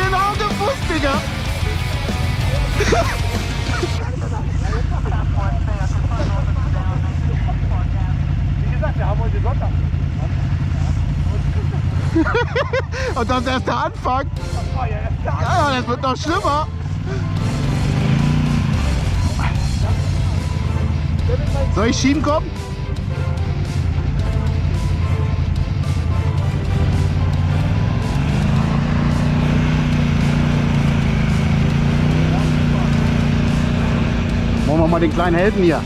Genau gewusst, Digga. Wie gesagt, wir haben heute Sonntag. Und das ist erst der Anfang. Ja, das wird noch schlimmer. Soll ich schieben kommen? Machen wir mal den kleinen Helden hier.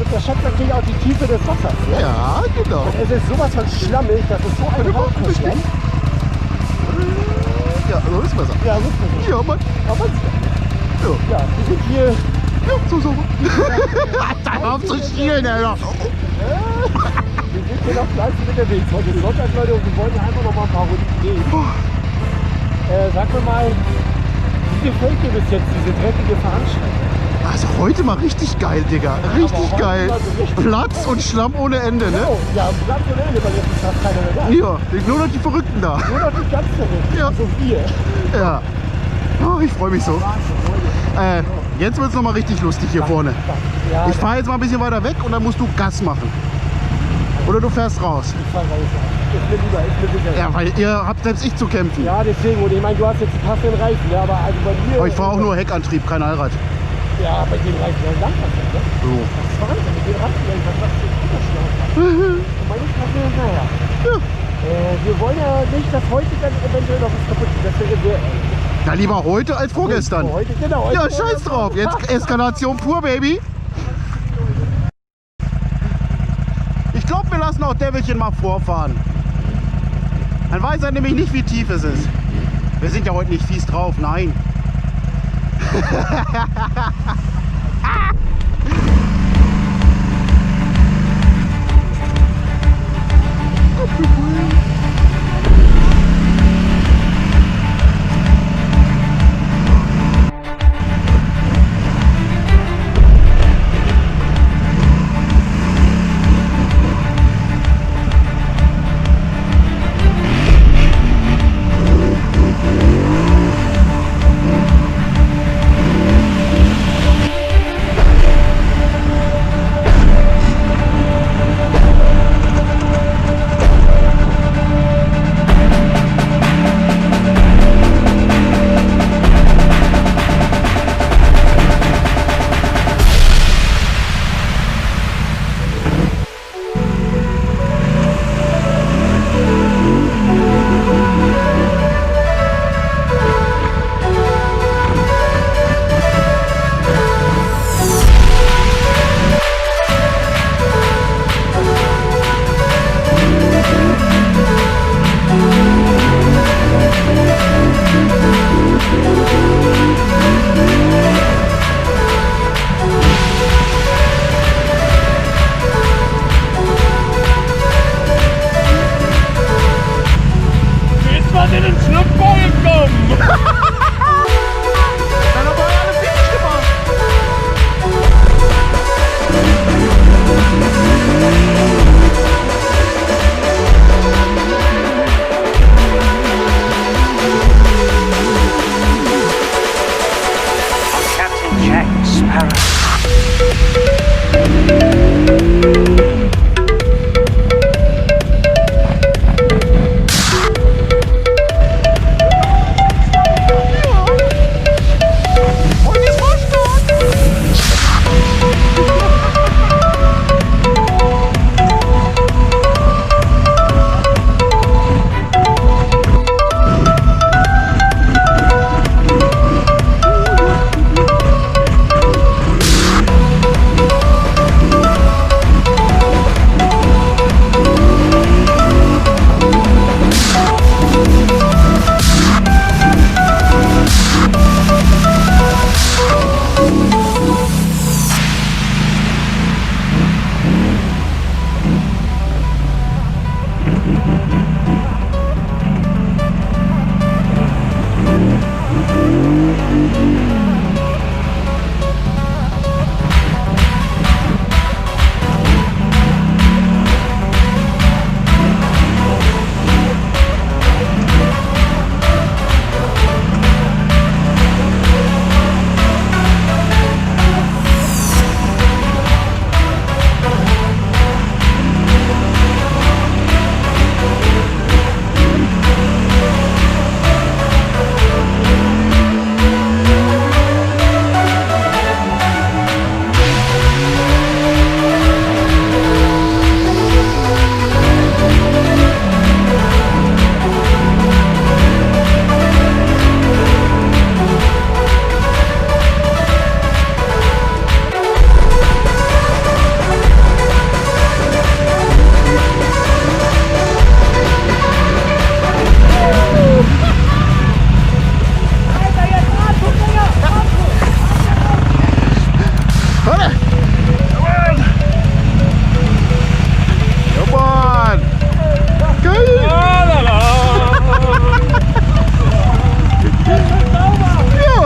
Unterschätzt natürlich auch die Tiefe des Wassers. Ne? Ja, genau. Und es ist sowas von schlammig, das ist so ein Haufen Schlamm. Ja, so ist besser. Ja, so ist besser. Ja, Mann. Aber ja, wir sind hier. Ja, so. Alter, auf zu schielen, Alter. Wir sind hier noch fleißig unterwegs. Heute ist Sonntag, Leute, und wir wollen hier einfach noch mal ein paar Runden drehen. Sag mir mal, wie gefällt dir bis jetzt diese dreckige Veranstaltung? Also heute mal richtig geil, Digga. Richtig geil. So Platz und Schlamm ohne Ende, ne? Genau, ja, Platz ohne Ende, weil jetzt ist fast keiner mehr da. Ja, nur noch die Verrückten da. Nur noch die ganz Verrückten. Ja. So wir. Ja. Oh, ich freue mich so. Jetzt wird es nochmal richtig lustig hier vorne. Ja, ich fahre jetzt mal ein bisschen weiter weg und dann musst du Gas machen. Oder du fährst raus. Ich fahre raus. Ist mir lieber, ist mir sicher. Ja, weil ihr habt selbst ich zu kämpfen. Ja, deswegen. Und ich meine, du hast jetzt einen passenden Reifen, ja, aber also bei mir... Aber ich fahre auch nur Heckantrieb, kein Allrad. Ja, bei dem Reifen ja langfristig, ne? So. Das ist Wahnsinn, mit dem Reifen, was das für ein Unterschlag hat. Und meine Klasse, naja. Ja. Wir wollen ja nicht, dass heute dann eventuell noch was kaputt geht. Das wäre sehr... Na, lieber heute als vorgestern. Heute, genau. Ja, scheiß drauf. Jetzt Eskalation pur, Baby. Ich glaube, wir lassen auch Devilchen mal vorfahren. Dann weiß er nämlich nicht, wie tief es ist. Wir sind ja heute nicht fies drauf, nein.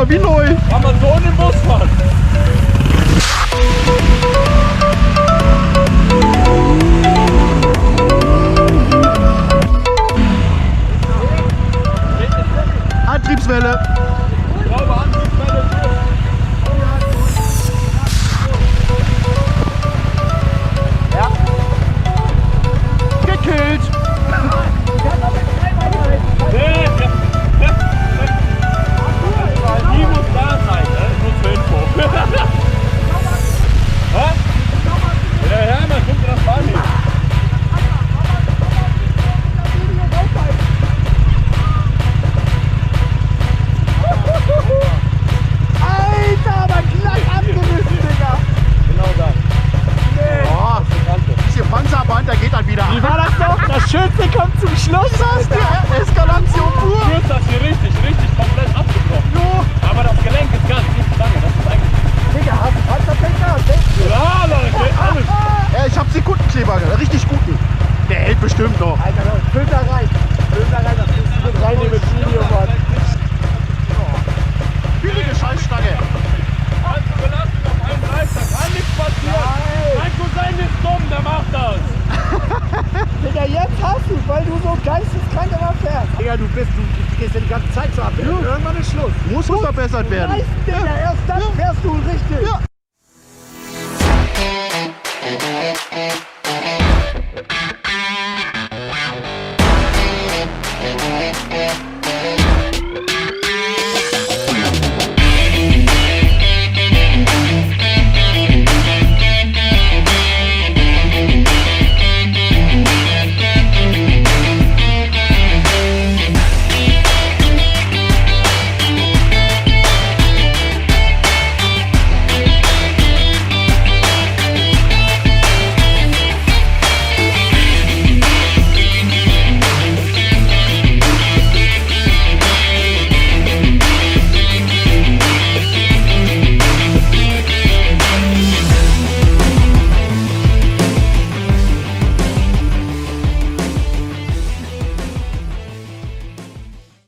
wieder wie neu. Kann man so in den Bus fahren. Antriebswelle. Ich glaube, Antriebswelle. Ja. Gekillt. Nee, die muss da sein, ne? Nur zur Info. Was? Ja, man guckt das Fahren nicht. Alter, aber glatt abgerissen, Digga. Genau da. Oh, bisschen Panzerband, der geht dann wieder. Wie war das doch? Das Schönste kommt zum Schluss. Das ist die Eskalation pur. Du hast das hier richtig komplett abgebrochen. Jo. Aber das Gelenk ist gar nicht lange. Das ist eigentlich. Digga, hast du Panzerpenker? Ja, Leute, alles. Ja, ich hab Sekundenkleber, richtig guten. Der hält bestimmt noch. Alter, Film da rein. Film da rein, das ist mit reinnehmen mit Video, Mann. Billige Scheißstange. Also Belastung auf einen Reis, da kann nichts passieren. Mein Cousin ist dumm, der macht das. Digga, jetzt hast du, weil du so geisteskrank immer fährst. Digga, du gehst ja die ganze Zeit so ab. Irgendwann ist Schluss. Muss verbessert werden. Nice, Digga, erst dann fährst du richtig. Ja.